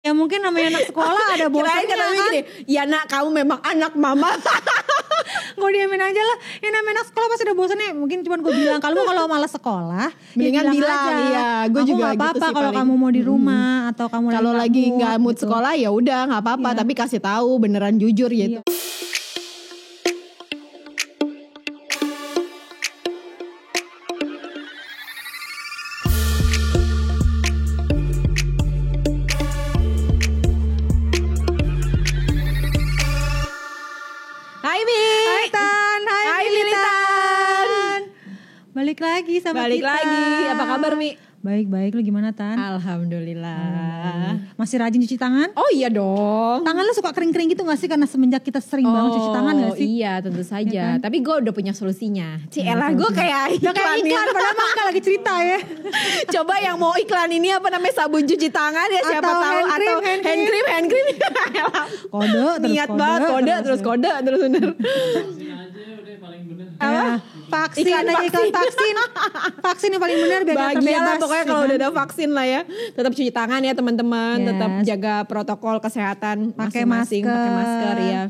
Ya mungkin namanya anak sekolah ada bosannya kan. Gini, ya nak kamu memang anak mama. Gue diamin aja lah. Ya namanya anak sekolah pasti ada bosannya. Mungkin cuma gue bilang kalau malas sekolah, mendingan ya bilang aja. Iya, gue juga gak apa-apa gitu sih kalau kamu mau di rumah atau kamu kalau lagi nggak mood gitu. sekolah ya udah nggak apa-apa, tapi kasih tahu beneran jujur gitu. Hai Mi. Hai Tan, Hai Militan. Balik lagi sama Balik kita. lagi. Apa kabar Mi? Baik-baik, lu gimana Tan? Alhamdulillah. Masih rajin cuci tangan? Oh iya dong. Tangan lu suka kering-kering gitu gak sih? Karena semenjak kita sering banget cuci tangan gak sih? Iya tentu saja. Ya kan? Tapi gue udah punya solusinya. Cielah gue kayak Udah kayak iklan, padahal mah enggak lagi cerita ya. Coba yang mau iklan ini apa namanya, sabun cuci tangan ya, siapa Atau tahu, hand cream, atau hand cream. Kode, terus Niat banget kode terus bener. Apa? Vaksin Iklan aja, iklan vaksin. Vaksin yang paling benar biar kita Bahagia terbebas. lah pokoknya kalau udah ada vaksin lah ya. Tetap cuci tangan ya teman-teman, Yes. tetap jaga protokol kesehatan Pakai masing-masing, pakai masker ya.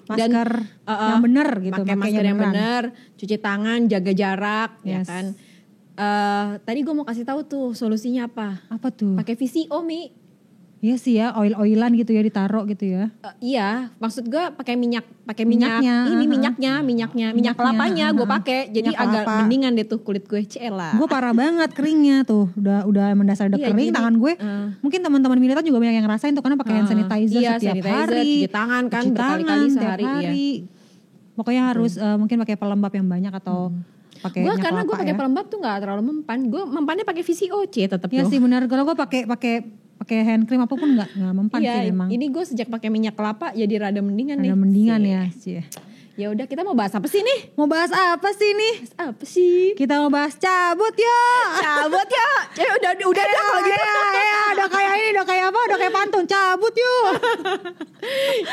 Masker yang benar gitu. Pakai masker yang benar, cuci tangan, jaga jarak ya Yes. kan. Tadi gue mau kasih tahu tuh solusinya apa? Apa tuh? Pakai VCO Mi. Iya sih ya, oil-oilan gitu ya ditaruh gitu ya. Iya, maksud gue pakai minyak Minyaknya, ini minyak kelapanya gue pakai, jadi Minyak agak kelapa. mendingan deh tuh kulit gue, cela. Gue parah banget keringnya tuh, udah mendasar udah Iya, kering jadi, tangan gue. Mungkin teman-teman militan juga banyak yang ngerasain tuh karena pakai hand sanitizer iya, setiap sanitizer, hari, cuci tangan kan cuci berkali-kali tangan sehari, tiap iya. hari. Pokoknya harus mungkin pakai pelembab yang banyak atau pakai Gue minyak karena gue kelapa pakai ya. pelembab tuh nggak terlalu mempan, gue mempannya pakai VCO tetap Iya tuh. sih benar, kalau gue pakai hand cream apapun nggak mempan Iya, sih memang. ini gue sejak pakai minyak kelapa jadi rada mendingan nih. Ada mendingan Cie. ya sih. Ya udah, kita mau bahas apa sih nih? Mau bahas apa sih nih? Apa sih? Kita mau bahas cabut yuk. Cabut ya. Udah dah kalau gitu. Ya, udah kayak ini, udah kayak apa? Udah kayak pantun. Cabut yuk.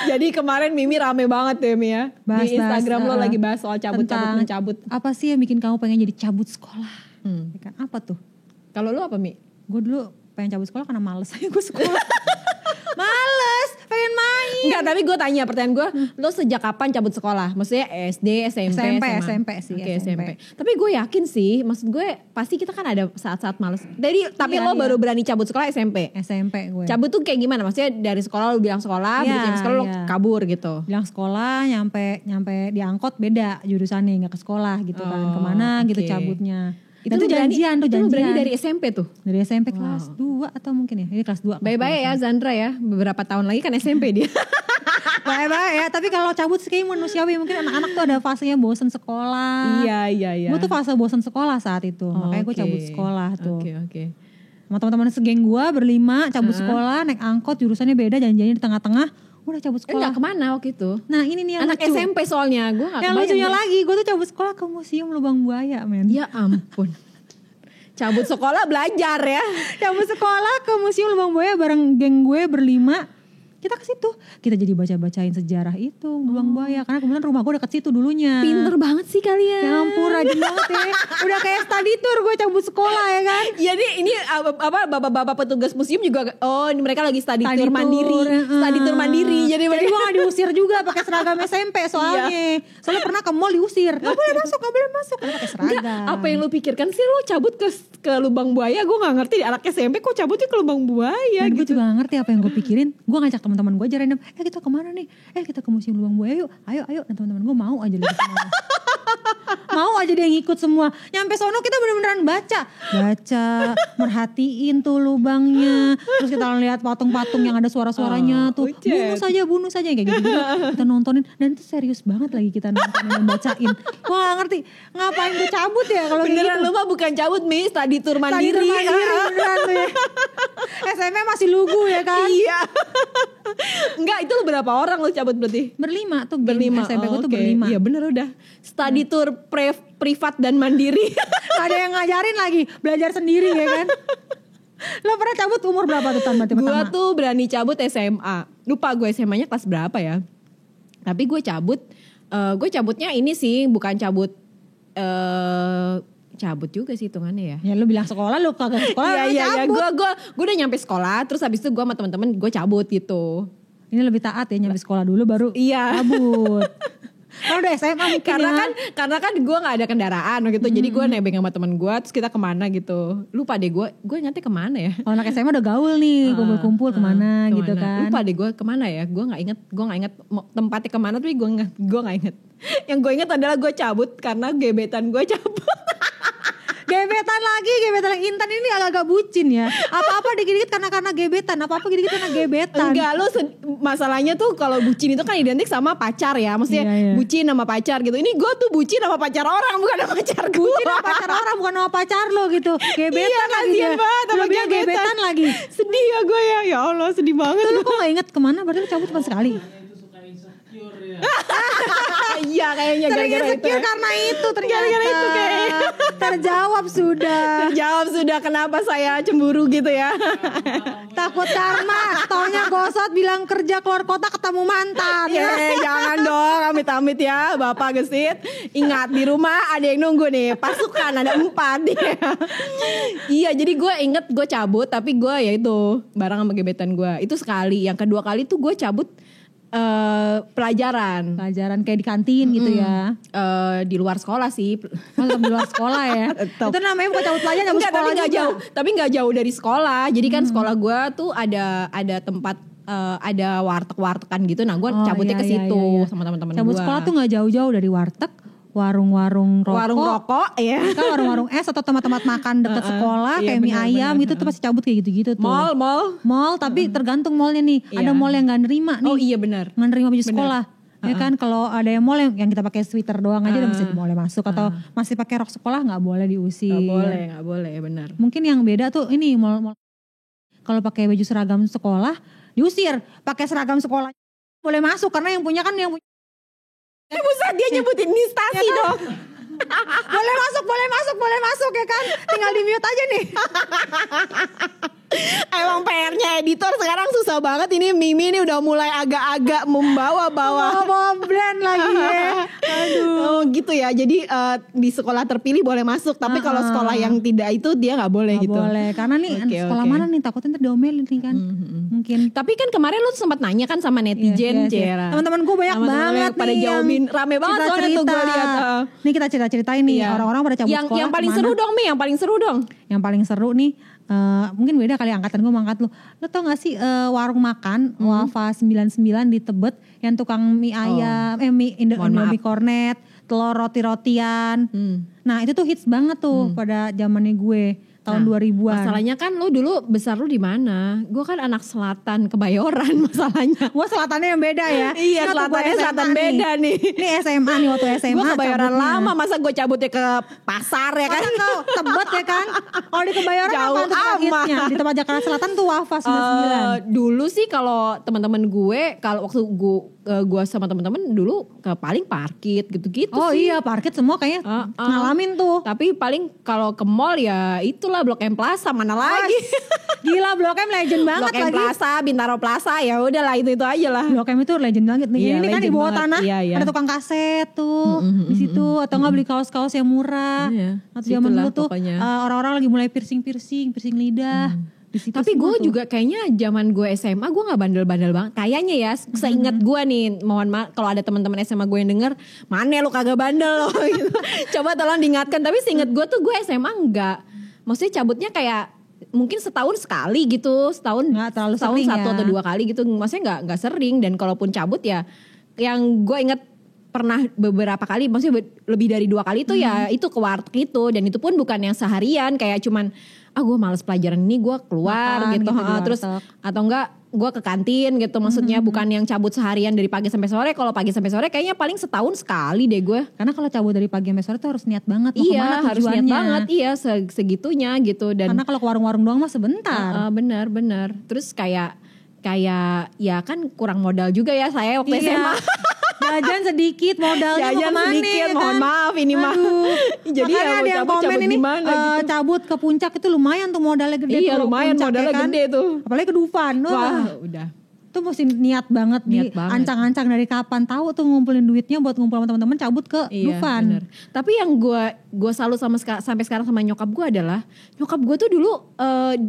Jadi kemarin Mimi rame banget ya Mi ya. Di Instagram lo lagi bahas soal tentang cabut. Apa sih yang bikin kamu pengen jadi cabut sekolah? Ya kan? Apa tuh? Kalau lo apa Mi? Gue dulu pengen cabut sekolah karena males aja gue sekolah. Males, pengen main. Enggak, tapi gue tanya pertanyaan gue, lo sejak kapan cabut sekolah? Maksudnya SD, SMP, SMA? SMP sih, Oke, SMP. Tapi gue yakin sih, maksud gue pasti kita kan ada saat-saat males. Tapi Iya, lo iya. baru berani cabut sekolah SMP? SMP gue. Cabut tuh kayak gimana? Maksudnya dari sekolah lo bilang sekolah, Iya, begitu jam sekolah lo iya. kabur gitu? Bilang sekolah, nyampe di angkot beda jurusannya, nggak ke sekolah gitu kan. Oh, Kemana gitu oke. cabutnya. Itu Dan lo berani- janjian tuh itu lo janjian. berani dari SMP tuh? Dari SMP kelas 2 atau mungkin ya. Ini kelas 2. Bye-bye ya Zandra ya, beberapa tahun lagi kan SMP dia. Bye-bye ya. Tapi kalau cabut sih kayak manusiawi. Mungkin anak-anak tuh ada fasenya bosen sekolah. Iya. Gue tuh fase bosen sekolah saat itu. Makanya gue Oke. cabut sekolah tuh. Oke. Sama teman-teman segeng gue berlima cabut sekolah. Naik angkot jurusannya beda. Janjiannya di tengah-tengah. Udah cabut sekolah. Enggak, kemana waktu itu? Nah ini nih yang Anak lucu. SMP soalnya, gue gak Yang kebayang. lucunya lagi. Gue tuh cabut sekolah ke Museum Lubang Buaya men. Ya ampun. Cabut sekolah belajar ya. Cabut sekolah ke Museum Lubang Buaya bareng geng gue berlima. Kita ke situ. Kita jadi baca-bacain sejarah itu Lubang Buaya. Karena kebetulan rumah gue deket situ dulunya. Pinter banget sih kalian. Ya ampun rajin banget ya. Udah kayak study tour gue cabut sekolah ya kan. Jadi ini apa bapak-bapak petugas museum juga, oh ini mereka lagi study tour mandiri. Study tour mandiri. Jadi gue gak diusir juga pakai seragam SMP soalnya. Soalnya pernah ke mall diusir. Gak boleh masuk karena pakai seragam. Enggak, apa yang lu pikirkan sih lo cabut ke Lubang Buaya? Gue gak ngerti anak SMP kok cabutnya ke Lubang Buaya Dan gue gitu. juga gak ngerti apa yang gue pikirin. Gue ngajak teman-teman gue aja random. Kita kemana nih? Kita ke Museum Lubang Buaya yuk. Ayo. Dan teman-teman gue mau aja lagi semua. Mau aja dia ngikut semua. Nyampe sono kita bener-beneran baca, merhatiin tuh lubangnya. Terus kita lihat patung-patung yang ada suara-suaranya tuh. Bunuh saja kayak gitu. Kita nontonin dan itu serius banget lagi kita nontonin dan bacain. Gue gak ngerti ngapain gue cabut ya kalau kayak Beneran gitu. lu mah bukan cabut Mi, study tour mandiri. Study tour mandiri beneran tuh ya. SMP masih lugu ya kan. Iya. Enggak, itu lu berapa orang lu cabut berarti? Berlima tuh Berlima. SMP gue tuh Oke. berlima. Iya bener udah. Study tour privat dan mandiri. Gak ada yang ngajarin lagi, belajar sendiri ya kan. Lo pernah cabut umur berapa tuh Tan? Gue tuh berani cabut SMA. Lupa gue SMA-nya kelas berapa ya. Tapi gue cabutnya ini sih bukan cabut cabut juga sih hitungannya ya. Ya lu bilang sekolah, lu kagak sekolah, lu cabut. Gue udah nyampe sekolah, terus habis itu gue sama teman-teman gue cabut gitu. Ini lebih taat ya, nyampe sekolah dulu baru cabut. Kalau udah SMA mungkin karena kan gue nggak ada kendaraan gitu, jadi gue nebeng sama teman gue, terus kita kemana gitu. Lupa deh gue ingatnya kemana ya. Kalau anak SMA udah gaul nih, kumpul-kumpul kemana gitu kan. Lupa deh gue kemana ya, gue nggak inget tempatnya kemana, tapi gue nggak inget. Yang gue inget adalah gue cabut karena gebetan gue cabut. Gebetan lagi Intan ini agak-agak bucin ya. Apa-apa dikit-dikit karena gebetan, apa-apa dikit-dikit karena gebetan. Enggak, masalahnya tuh kalau bucin itu kan identik sama pacar ya. Maksudnya bucin sama pacar gitu. Ini gue tuh bucin sama pacar orang, bukan sama pacar gue. Bucin sama pacar orang, bukan sama pacar lo gitu. Gebetan lagi dia. Belum gebetan lagi. Sedih ya gue ya. Ya Allah, sedih banget. Tuh lu kok gak inget kemana? Berarti lu cabut cuma sekali. Iya kayaknya gara-gara itu. Karena itu ternyata. Gara-gara itu kayaknya. Terjawab sudah kenapa saya cemburu gitu ya. Takut karma. Taunya gosot bilang kerja keluar kota ketemu mantan. Jangan dong amit-amit ya Bapak Gesit. Ingat di rumah ada yang nunggu nih. Pasukan ada 4 Iya jadi gue inget gue cabut, tapi gue ya itu bareng sama gebetan gue. Itu sekali. Yang kedua kali tuh gue cabut pelajaran kayak di kantin gitu ya. Di luar sekolah sih. Tetap di luar sekolah ya. Itu namanya bukan cabut pelajaran, cabut sekolah juga. Tapi nggak jauh dari sekolah. Jadi kan sekolah gue tuh ada tempat ada warteg-wartegan gitu. Nah gue cabutnya ke situ sama teman-teman gue. Cabut sekolah tuh nggak jauh-jauh dari warteg. Warung rokok ya. Kan warung-warung es atau tempat-tempat makan dekat sekolah kayak mie ayam gitu tuh pasti cabut kayak gitu-gitu tuh. Mall tapi tergantung mallnya nih. Ada mall yang gak nerima nih. Oh iya benar. Gak nerima baju sekolah. Ya kan kalau ada yang mall yang kita pakai sweater doang aja udah bisa boleh masuk, atau masih pakai rok sekolah nggak boleh diusir. Nggak boleh benar. Mungkin yang beda tuh ini mall kalau pakai baju seragam sekolah diusir, pakai seragam sekolah boleh masuk karena yang punya kan yang punya. Buset dia nyebutin instansi dong. boleh masuk ya kan. Tinggal di mute aja nih. Emang PR-nya editor sekarang susah banget. Ini Mimi ini udah mulai agak-agak membawa-bawa brand lagi ya. Aduh. Gitu ya. Jadi di sekolah terpilih boleh masuk, tapi kalau sekolah yang tidak itu dia nggak boleh gitu. Nggak boleh. Karena nih sekolah mana nih takutnya ntar diomelin nih kan. Mungkin. Tapi kan kemarin lu sempat nanya kan sama netizen, Cera. Teman-teman gue banyak banget pada jawabin, rame banget soalnya tuh gue lihat. Nih kita cerita-ceritain nih orang-orang pada cabut sekolah. Yang paling seru dong, Mi, yang paling seru dong. Yang paling seru nih mungkin beda kali angkatan gue mangkat lu. Lu tau gak sih warung makan Wafa 99 di Tebet yang tukang mie ayam, mie Indomie kornet, telur roti-rotian. Nah itu tuh hits banget tuh pada zamannya gue tahun 2000-an. Masalahnya kan lu dulu besar lu di mana? Gue kan anak selatan Kebayoran masalahnya. Gue selatannya yang beda ya. Iya selatannya selatan beda nih. Ini SMA nih waktu SMA. Gue Kebayoran lama, masa gue cabutnya ke pasar ya kan? Kau Tebet ya kan? Kalau di Kebayoran jauh apa tuh hitsnya? Di tempat Jakarta Selatan tuh Wafa 99. Dulu sih kalau teman-teman gue, kalau waktu gue sama teman-teman dulu ke paling parkit gitu-gitu sih. Oh iya parkit semua kayaknya ngalamin tuh. Tapi paling kalau ke mall ya itulah Blok M Plaza, mana lagi. Gila Blok M legend banget lagi. Blok M Plaza, Bintaro Plaza, ya udahlah itu aja lah. Blok M itu legend banget nih. Ini kan di bawah tanah ada tukang kaset tuh di situ, atau nggak beli kaos-kaos yang murah. Atau zaman dulu tuh orang-orang lagi mulai piercing lidah. Tapi gue juga kayaknya zaman gue SMA gue nggak bandel-bandel banget. Kayaknya ya, seingat gue nih, mohon maaf kalau ada teman-teman SMA gue yang denger, mana lu kagak bandel lo gitu. Coba tolong diingatkan. Tapi seingat gue tuh gue SMA enggak. Maksudnya cabutnya kayak mungkin setahun sekali gitu, setahun satu atau 2 kali gitu. Maksudnya nggak sering, dan kalaupun cabut ya, yang gue inget pernah beberapa kali, maksudnya lebih dari 2 kali itu ya itu ke warteg itu, dan itu pun bukan yang seharian, kayak cuman gue males pelajaran ini gue keluar gitu terus atau enggak gue ke kantin gitu, maksudnya bukan yang cabut seharian dari pagi sampai sore. Kalau pagi sampai sore kayaknya paling setahun sekali deh gue, karena kalau cabut dari pagi sampai sore tuh harus niat banget mau kemana tujuannya. Harus niat banget, segitunya gitu. Dan karena kalau ke warung-warung doang mah sebentar. Benar. Terus kayak ya kan kurang modal juga ya saya waktu SMA. Jajan sedikit, modalnya mau kemana sedikit, kan? Mohon maaf ini mah. Jadi ya ada yang komen ini gitu. Cabut ke puncak itu lumayan tuh modalnya gede. Iya lumayan modalnya kan? Gede tuh. Apalagi ke Dufan. Wah udah. Tuh mesti niat banget, ancang-ancang dari kapan, tahu tuh ngumpulin duitnya buat ngumpul sama teman-teman cabut ke Dufan. Bener. Tapi yang gue salut sampai sekarang sama nyokap gue adalah nyokap gue tuh dulu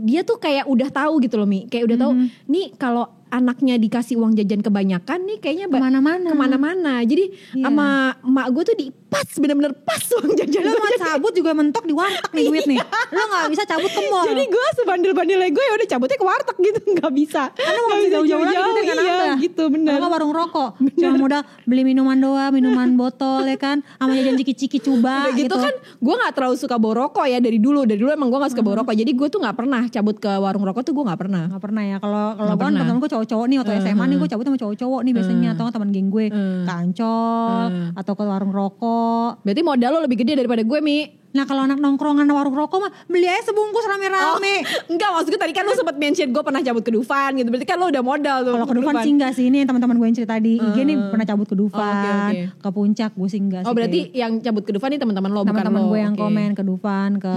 dia tuh kayak udah tahu gitu loh Mi, kayak udah tahu nih kalau anaknya dikasih uang jajan kebanyakan nih kayaknya kemana-mana. Jadi sama emak gue tuh pas bener-bener pas uang jajan. Lo mau cabut juga mentok di warteg nih duit nih. Lo gak bisa cabut ke mall. Jadi gue sebandel-bandelnya gue ya udah cabutnya ke warteg gitu, nggak bisa. Karena mau jauh-jauh lagi gitu kan nambah. Gitu bener. Kalau warung rokok, cuma modal beli minuman doang, minuman botol ya kan, sama jajan ciki-ciki coba udah gitu kan. Gue nggak terlalu suka bawa rokok ya dari dulu emang gue nggak suka bawa rokok. Jadi gue tuh nggak pernah cabut ke warung rokok tuh gue nggak pernah. Nggak pernah ya. Kalau kan temen gue cowok-cowok nih waktu SMA nih gue cabut sama cowok-cowok nih biasanya atau teman geng gue ke Ancol atau ke warung rokok. Berarti modal lo lebih gede daripada gue Mi. Nah kalau anak nongkrongan warung rokok mah beli aja sebungkus rame-rame. Enggak, maksud gue tadi kan lo sempat mention gue pernah cabut ke Dufan gitu. Berarti kan lo udah modal tuh. Kalau ke Dufan sih enggak sih, ini teman-teman gue yang cerita di IG nih pernah cabut ke Dufan, ke Puncak gue sih enggak sih. Oh berarti yang cabut ke Dufan nih teman-teman lo, bukan lo. Teman-teman gue yang komen ke Dufan, ke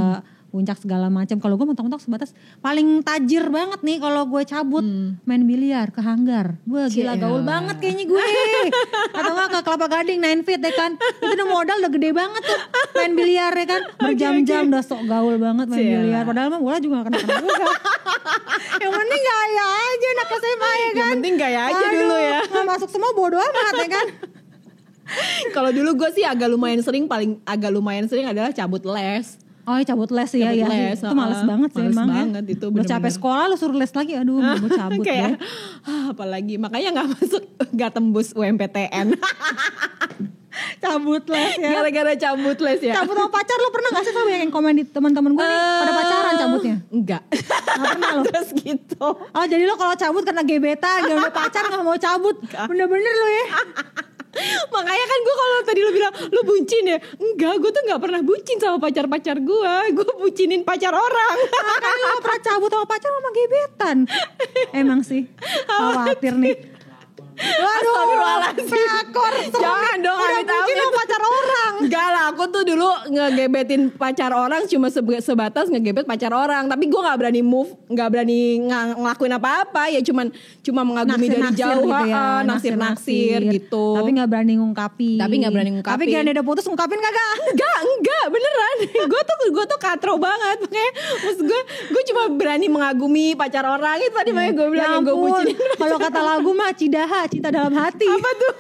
Puncak segala macam. Kalau gue mentok-mentok sebatas paling tajir banget nih kalau gue cabut main biliar ke Hanggar. Gue gila gaul banget kayaknya gue. Atau enggak ke Kelapa Gading 9 Feet ya kan. Itu udah modal udah gede banget tuh main biliar ya kan. Berjam-jam udah sok gaul banget main biliar. Padahal mah bola juga gak kena-kena juga. Yang penting gaya aja anak SMA ya kan. Yang penting gaya aja dulu ya. Gak masuk semua bodo amat ya kan. Kalau dulu gue sih agak lumayan sering adalah cabut les. Oh cabut les ya. Itu males banget sih emang banget ya. Itu udah capek sekolah lu suruh les lagi, aduh mau gue cabut kayak, apalagi makanya gak tembus UMPTN. Cabut les ya. Gara-gara cabut les ya. Cabut sama pacar lu pernah gak sih? Sama yang komen di teman-teman gue nih pada pacaran cabutnya? Enggak. Gak pernah lo. Terus gitu. Oh jadi lo kalau cabut karena gebetan, gak udah pacar gak mau cabut. Bener-bener lo ya. Makanya kan gue kalau tadi lo bilang lo bucin ya, enggak, gue tuh nggak pernah bucin sama pacar gue bucinin pacar orang. Makanya lo pernah cabut sama pacar sama gebetan. Emang sih khawatir nih. Waduh, pelakor. Jangan dong, udah bucin sama pacar orang. Enggak lah, aku tuh dulu ngegebetin pacar orang cuma sebatas ngegebet pacar orang. Tapi gue gak berani move, gak berani ngelakuin apa-apa. Ya cuma mengagumi dari jauh gitu ya. Naksir gitu. Tapi gak berani ngungkapin. Tapi gak ada putus ngungkapin kagak? Enggak, beneran. Gue tuh katro banget. Makanya maksud gue cuma berani mengagumi pacar orang. Itu tadi makanya gue bilang gue bucinin. Kalau kata lagu mah Cidaha, cinta dalam hati. Apa tuh?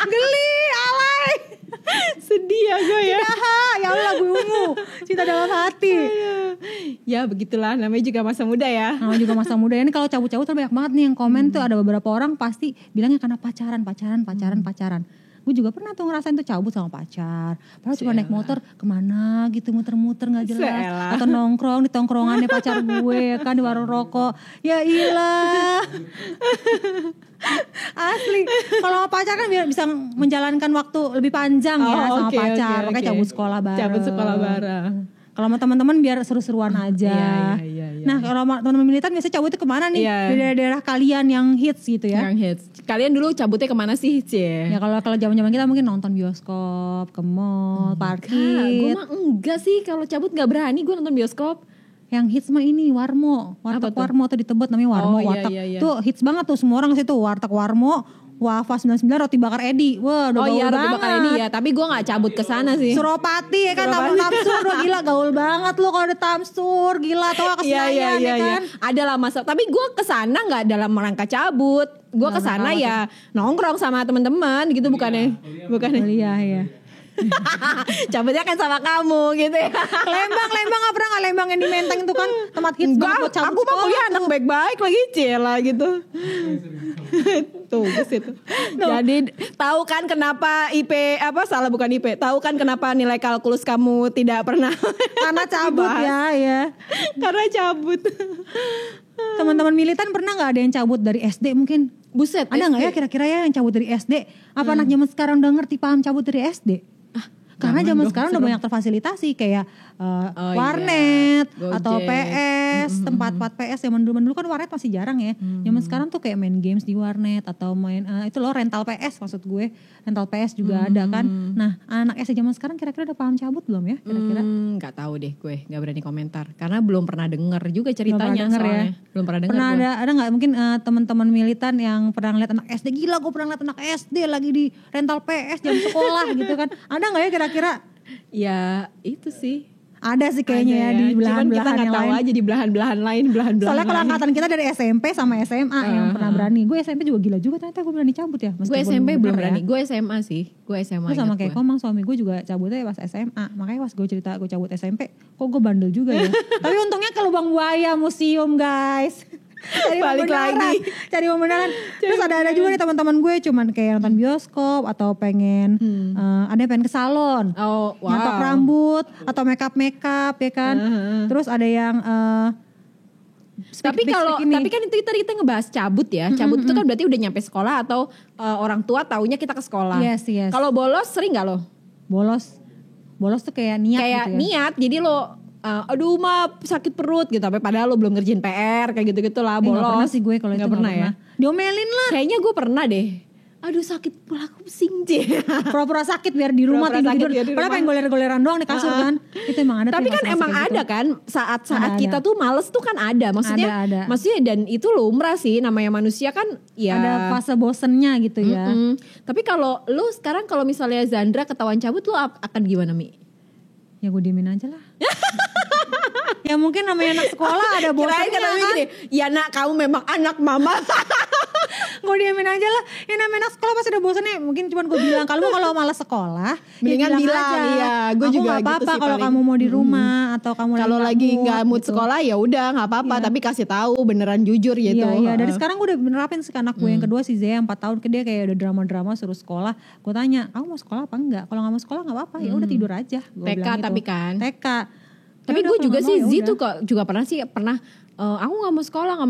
Geli, alay. Sedih ya gue ya. Cidaha, ya Allah lagu ungu. Cinta dalam hati. Ya begitulah, namanya juga masa muda ya. Namanya juga masa muda. Ini kalau cabut-cabut banyak banget nih yang komen tuh, ada beberapa orang pasti bilangnya karena pacaran. Gue juga pernah tuh ngerasain tuh cabut sama pacar. Padahal cuma naik motor kemana gitu, muter-muter gak jelas. Atau nongkrong di tongkrongannya pacar gue kan di warung rokok. Ya ilah. Asli. Kalau sama pacar kan biar bisa menjalankan waktu lebih panjang ya sama pacar. Makanya cabut sekolah bareng. Kalau sama teman-teman biar seru-seruan aja. Iya. Nah kalau teman-teman militan biasanya cabutnya kemana nih? Di daerah-daerah kalian yang hits gitu ya? Yang hits. Kalian dulu cabutnya kemana sih hits ya? Ya kalau zaman-zaman kita mungkin nonton bioskop, ke mall, parkir. Gue mah enggak sih, kalau cabut nggak berani gue nonton bioskop. Yang hits mah ini Warmo, warteg Warmo tuh di Tebet namanya Warmo warteg. Iya. Tuh hits banget tuh semua orang ke situ, warteg Warmo. Wafa 99 roti bakar Edi. Wah, udah gaul banget. Roti bakar Edi ya, tapi gue gak cabut ke sana sih. Suropati ya kan, Tamsur udah gila gaul banget lo kalau ada Tamsur, gila tau ke Senayan ya kan. Ada lah masa, tapi gue ke sana enggak dalam rangka cabut. Gue ke sana ya nongkrong sama teman-teman gitu, bukannya kuliah ya. Cabutnya kan sama kamu gitu ya. Lembang gak pernah gak Lembang yang di Menteng itu kan tempat hits banget buat cabut. Aku mah kuliah anak baik-baik lagi Cela gitu. Tuh gitu. Jadi tahu kan kenapa IP tahu kan kenapa nilai kalkulus kamu tidak pernah karena cabut ya. Karena cabut. Teman-teman militan pernah gak ada yang cabut dari SD mungkin? Buset, ada gak ya kira-kira ya yang cabut dari SD? Apa anak zaman sekarang udah ngerti paham cabut dari SD? Karena zaman sekarang udah banyak terfasilitasi kayak warnet iya. atau Gojek. PS, tempat-tempat PS. Zaman dulu kan warnet masih jarang ya. Zaman sekarang tuh kayak main games di warnet atau main itu loh rental PS maksud gue. Rental PS juga ada kan. Nah, anak SD zaman sekarang kira-kira udah paham cabut belum ya kira-kira? Nggak tahu deh gue, nggak berani komentar karena belum pernah denger juga ceritanya denger ya. soalnya. Belum pernah denger. Pernah gue. ada nggak mungkin teman-teman militan yang pernah ngeliat anak SD, gila gue pernah ngeliat anak SD lagi di rental PS jam sekolah gitu kan. Ada nggak ya kira-kira? Ya itu sih. Ada sih kayaknya Ada ya di Cuman kita belahan-belahan nggak yang tahu lain. aja di belahan-belahan lain. Soalnya kalau angkatan kita dari SMP sama SMA yang pernah berani. Gue SMP juga gila juga ternyata gue berani cabut ya. Gue SMP belum berani. Gue SMA sih. Gue SMA. Gue sama ingat kayak gue. Komang, suami gue juga cabutnya pas SMA. Makanya pas gue cerita gue cabut SMP, kok gue bandel juga ya. Tapi untungnya ke Lubang Buaya museum guys. Cari Balik pembenaran, lagi. cari pembenaran. Terus ada juga nih teman-teman gue cuman kayak nonton bioskop atau pengen ada yang pengen ke salon, Oh, wow. nyatok rambut atau makeup ya kan. Terus ada yang Tapi kan itu tadi kita ngebahas cabut ya. Cabut itu kan berarti udah nyampe sekolah atau orang tua taunya kita ke sekolah. Yes. Kalau bolos sering nggak lo? bolos tuh kayak niat Kayak gitu ya. niat. Jadi lo aduh mah sakit perut gitu. Tapi padahal lo belum ngerjain PR kayak gitu-gitu lah. Nggak Bolos. pernah sih gue kalau itu Nggak pernah ya. Diomelin lah. Kayaknya gue pernah deh. Aduh sakit pula aku pusing deh. Pura-pura sakit biar di rumah Pura-pura sakit tidur. biar di Padahal rumah. pengen goler-goleran doang di kasur kan. Itu emang ada. Tapi tuh kan masa-masa emang kayak ada gitu. kan saat-saat Ada. kita tuh males tuh kan ada. Maksudnya Ada. maksudnya dan itu lumrah sih namanya manusia kan ya. Ada fase bosennya gitu ya. Tapi kalau lu sekarang kalau misalnya Zandra ketahuan cabut lu akan gimana Mi? Ya gue diemin aja lah. Ya mungkin namanya anak sekolah ada bosannya Kirain kata Mi kan. gini, ya nak kamu memang anak mama. Gue diemin aja lah. Ya namanya anak sekolah pasti ada bosannya. Mungkin cuman gue bilang kalau malas sekolah, Mendingan ya bilang, aja. iya, gue Aku juga nggak gitu apa-apa sih kalau paling. kamu mau di rumah atau kamu Kalau lagi nggak mood gitu. sekolah ya udah nggak apa-apa, tapi kasih tahu beneran jujur gitu. Iya, dari sekarang gue udah nerapin sih ke anak gue yang kedua si Zea 4 tahun ke dia kayak udah drama-drama suruh sekolah. Gue tanya, kamu mau sekolah apa enggak? Kalau nggak mau sekolah nggak apa-apa, ya udah tidur aja. Gua TK bilang gitu. tapi kan. TK. Tapi Ya udah, gue kalau juga nggak sih mau, ya Zi udah. tuh kok juga pernah aku nggak mau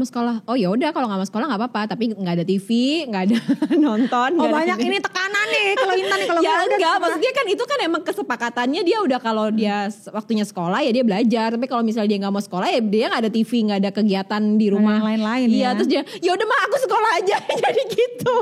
sekolah. Oh ya udah kalau nggak mau sekolah nggak apa-apa, tapi nggak ada TV, nggak ada nonton. Oh nggak ada banyak TV. ini tekanan nih kalau Intan nih kalau Ya gue udah enggak, sekolah. maksudnya kan itu kan emang kesepakatannya dia udah kalau dia waktunya sekolah ya dia belajar. Tapi kalau misalnya dia nggak mau sekolah ya dia nggak ada TV, nggak ada kegiatan di rumah. yang lain-lain Iya, ya. terus dia ya udah mah aku sekolah aja jadi gitu.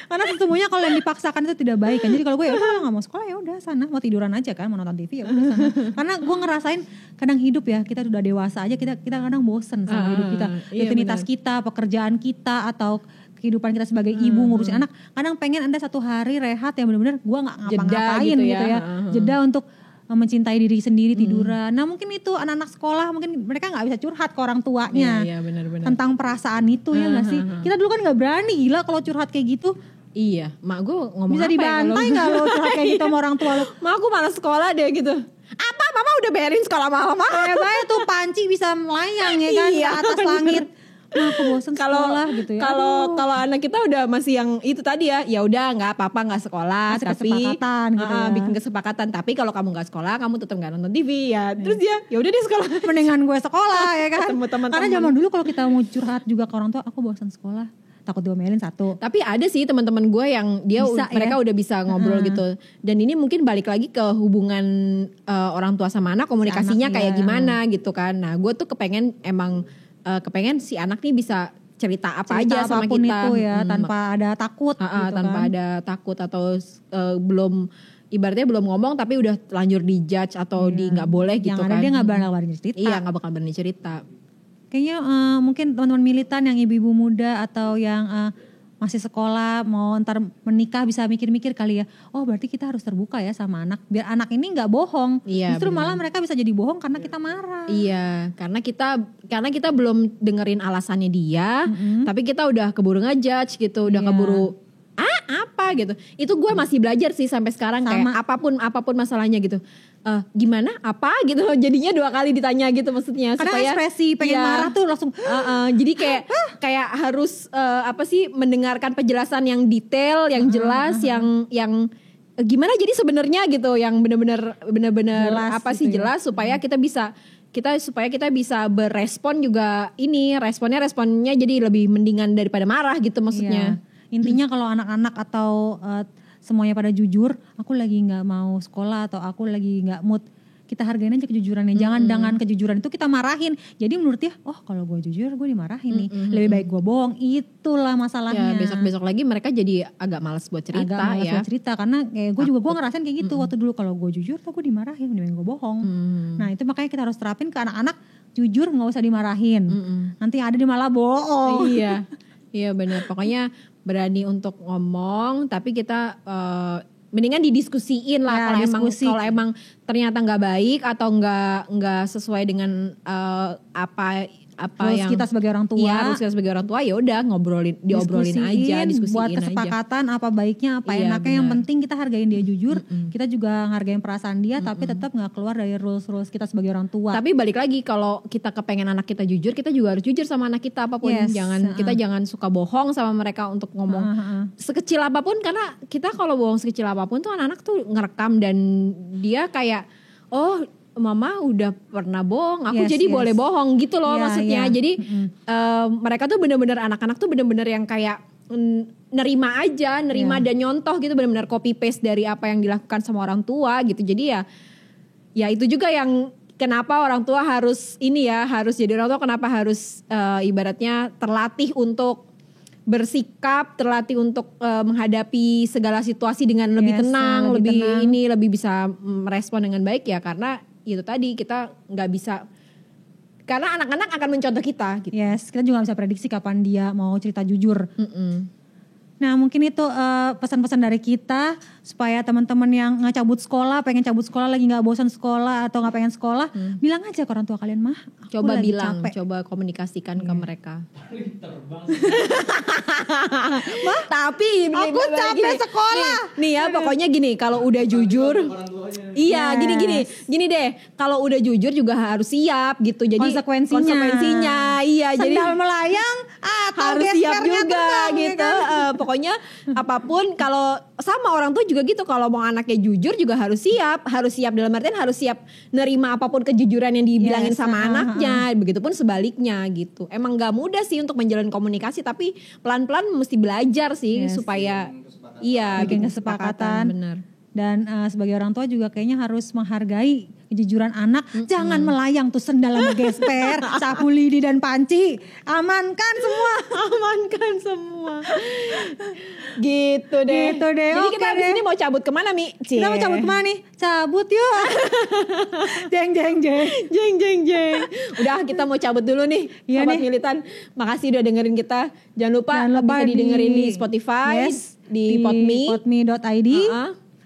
Karena sesungguhnya kalau yang dipaksakan itu tidak baik kan. Jadi kalau gue ya udah kalau nggak mau sekolah ya udah sana, mau tiduran aja kan, mau nonton TV ya udah sana. Karena gue ngerasain kadang hidup ya kita udah dewasa aja kita kadang bosen sama hidup kita, iya rutinitas kita, pekerjaan kita atau kehidupan kita sebagai ibu ngurusin anak. Kadang pengen ada satu hari rehat yang benar-benar gue nggak ngapa-ngapain gitu gitu ya. ya. Jeda untuk mencintai diri sendiri, tiduran. Nah mungkin itu anak-anak sekolah mungkin mereka nggak bisa curhat ke orang tuanya Iya benar-benar. tentang perasaan itu ya nggak sih. Kita dulu kan nggak berani gila kalau curhat kayak gitu. Iya, mak gue ngomong Bisa apa dibantai ya nggak lo curhat kayak gitu sama orang tua lo? mak aku malas sekolah deh gitu. Apa mama udah bayarin sekolah malam? Kayak banyak tuh panci bisa melayang ya kan Iya, ke atas bener. langit. Nah aku bosen sekolah gitu ya. Kalau Aduh. kalau anak kita udah masih yang itu tadi ya udah nggak apa-apa nggak sekolah, Kasih tapi kesepakatan gitu ya. bikin kesepakatan. Tapi kalau kamu nggak sekolah, kamu tetap nggak nonton TV ya. Terus dia ya udah deh sekolah. Mendingan gue sekolah ya kan. Ketemu teman-teman. Karena zaman dulu kalau kita mau curhat juga ke orang tua, aku bosan sekolah. Takut diomelin satu. Tapi ada sih teman-teman gue yang dia Bisa, mereka ya? udah bisa ngobrol gitu. Dan ini mungkin balik lagi ke hubungan orang tua sama anak, komunikasinya anak, kayak iya. gimana gitu kan. Nah, gue tuh kepengen si anak nih bisa cerita apa Cerita aja sama apapun kita. itu ya tanpa ada takut gitu Tanpa kan. ada takut atau belum ibaratnya belum ngomong tapi udah lanjur dijudge atau di nggak boleh gitu Yang kan. ada dia gak berani cerita. Iya, nggak bakal berani cerita. Kayaknya mungkin teman-teman militan yang ibu-ibu muda atau yang masih sekolah mau ntar menikah bisa mikir-mikir kali ya. Oh berarti kita harus terbuka ya sama anak. Biar anak ini gak bohong. Iya, Justru benar. malah mereka bisa jadi bohong karena kita marah. Iya, karena kita belum dengerin alasannya dia, tapi kita udah keburu ngejudge gitu, udah Iya. keburu apa gitu. Itu gue masih belajar sih sampai sekarang kayak Sama. apapun masalahnya gitu. Gimana? Apa gitu? Jadinya 2 kali ditanya gitu maksudnya Karena supaya ekspresi pengen iya. marah tuh langsung Jadi kayak harus mendengarkan penjelasan yang detail, yang jelas, yang gimana jadi sebenarnya gitu, yang benar-benar Jelas apa gitu sih ya. jelas supaya kita bisa berespon juga responnya jadi lebih mendingan daripada marah gitu maksudnya. Iya. Intinya kalau anak-anak atau semuanya pada jujur, aku lagi nggak mau sekolah atau aku lagi nggak mood. kita hargain aja kejujurannya. Jangan dengan kejujuran itu kita marahin. Jadi menurut dia, oh kalau gue jujur gue dimarahin nih. Lebih baik gue bohong. Itulah masalahnya. Ya besok-besok lagi mereka jadi agak malas buat cerita agak malas ya. buat cerita karena gue juga gue ngerasain kayak gitu waktu dulu, kalau gue jujur tuh gue dimarahin, lebih baik gue bohong. Nah itu makanya kita harus terapin ke anak-anak, jujur nggak usah dimarahin. Nanti ada di malah bohong. Iya, iya benar. Pokoknya berani untuk ngomong, tapi kita mendingan didiskusiin lah. Ya, Kalau emang ternyata nggak baik atau nggak sesuai dengan apa Rules yang kita sebagai orang tua. Iya, rules kita sebagai orang tua, ya udah diobrolin aja, diskusiin buat aja. kesepakatan apa baiknya, apa Iya, enaknya. Yang benar. penting kita hargain dia jujur, kita juga hargain perasaan dia, tapi tetap nggak keluar dari rules kita sebagai orang tua. Tapi balik lagi, kalau kita kepengen anak kita jujur, kita juga harus jujur sama anak kita apapun. Yes, Kita jangan suka bohong sama mereka untuk ngomong sekecil apapun, karena kita kalau bohong sekecil apapun tuh anak-anak tuh ngerekam dan dia kayak, oh mama udah pernah bohong, aku jadi boleh bohong gitu loh maksudnya. Jadi mereka tuh bener-bener, anak-anak tuh bener-bener yang kayak nerima aja, dan nyontoh gitu, bener-bener copy paste dari apa yang dilakukan sama orang tua gitu. Jadi ya itu juga yang kenapa orang tua harus harus jadi orang tua, kenapa harus ibaratnya terlatih untuk bersikap, terlatih untuk menghadapi segala situasi dengan lebih tenang, lebih bisa merespon dengan baik ya, karena itu tadi kita nggak bisa, karena anak-anak akan mencontoh kita gitu. Yes, kita juga gak bisa prediksi kapan dia mau cerita jujur. Nah mungkin itu pesan-pesan dari kita supaya teman-teman yang nggak cabut sekolah, pengen cabut sekolah, lagi nggak bosan sekolah atau nggak pengen sekolah, bilang aja ke orang tua kalian, mah aku Coba lagi bilang, capek. coba komunikasikan ke mereka. Tapi aku capek sekolah. Nih ya, pokoknya gini, kalau udah jujur, iya gini deh, kalau udah jujur juga harus siap gitu. Jadi konsekuensinya, iya. Jadi sendal melayang atau harus siap gespernya juga terbang, gitu. ya kan? Pokoknya apapun, kalau sama orang tua juga gitu, kalau mau anaknya jujur juga harus siap dalam artian harus siap nerima apapun kejujuran yang dibilangin sama anaknya. Begitupun sebaliknya gitu. Emang gak mudah sih untuk menjalin komunikasi, tapi pelan-pelan mesti belajar sih supaya bikin kesepakatan. Bener. Dan sebagai orang tua juga kayaknya harus menghargai kejujuran anak. Jangan melayang tuh sendal sama gesper, sapu lidi dan panci. Amankan semua. Gitu deh. Jadi kita abis ini mau cabut kemana, Mi? Kita mau cabut kemana nih? Cabut yuk. Jeng. Udah, kita mau cabut dulu nih, Sobat Militan. Makasih udah dengerin kita. Jangan lupa bisa didengerin di Spotify, di podme.id.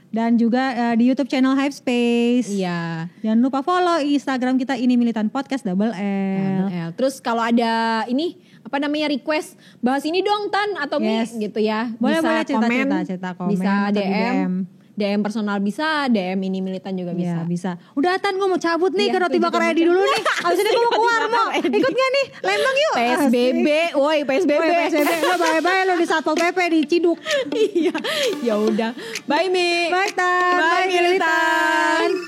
Dan juga di YouTube channel Hypespace. Iya. Jangan lupa follow Instagram kita, ini Militan Podcast double L. Terus kalau ada request bahas ini dong Tan atau Mi gitu ya. Boleh komen, cerita komen, bisa atau DM personal bisa, DM ini Militan juga bisa. Ya, bisa. Udah Tan, gue mau cabut nih ke Roti Bakar Edi dulu nih. Abis ini gue mau keluar, mau ikut gak nih? Lembang yuk. PSBB, woi PSBB. Lo bye-bye lo di Satpol PP di Ciduk. Iya, ya udah. Bye Mi. Bye Tan. Bye Militan.